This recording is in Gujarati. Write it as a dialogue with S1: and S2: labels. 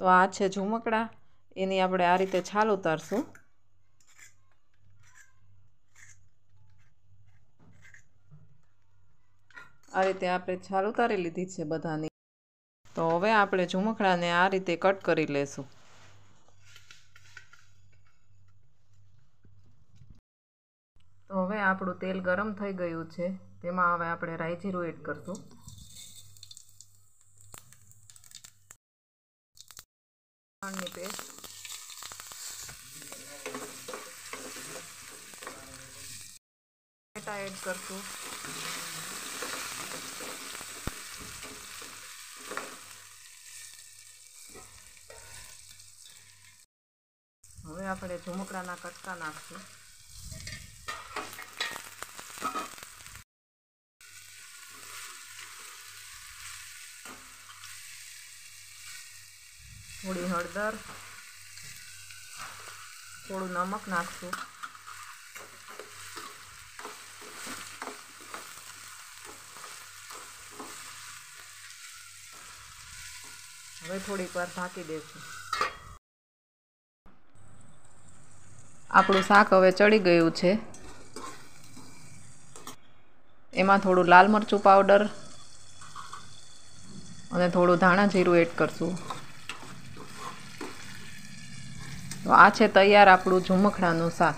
S1: તો આ છે ઝુમકડા, એની આપણે આ રીતે છાલ ઉતારશું। આ રીતે આપણે છાલ ઉતારી લીધી છે બધાની। તો હવે આપણે ઝુમકડાને આ રીતે કટ કરી લેશું। તો હવે આપણું તેલ ગરમ થઈ ગયું છે, તેમાં હવે આપણે રાઈ જીરું એડ કરશું। લસણની પેસ્ટ, ટમેટા એડ કરશું। હવે આપણે ઝુમકડાના કટકા નાખશું। થોડી હળદર, થોડું નમક નાખશું। હવે થોડીક વાર ઢાંકી દઈશું। આપણું શાક હવે ચડી ગયું છે, એમાં થોડું લાલ મરચું પાવડર અને થોડું ધાણા જીરું એડ કરશું। તો આ છે તૈયાર આપણું ઝુમકડાનું શાક।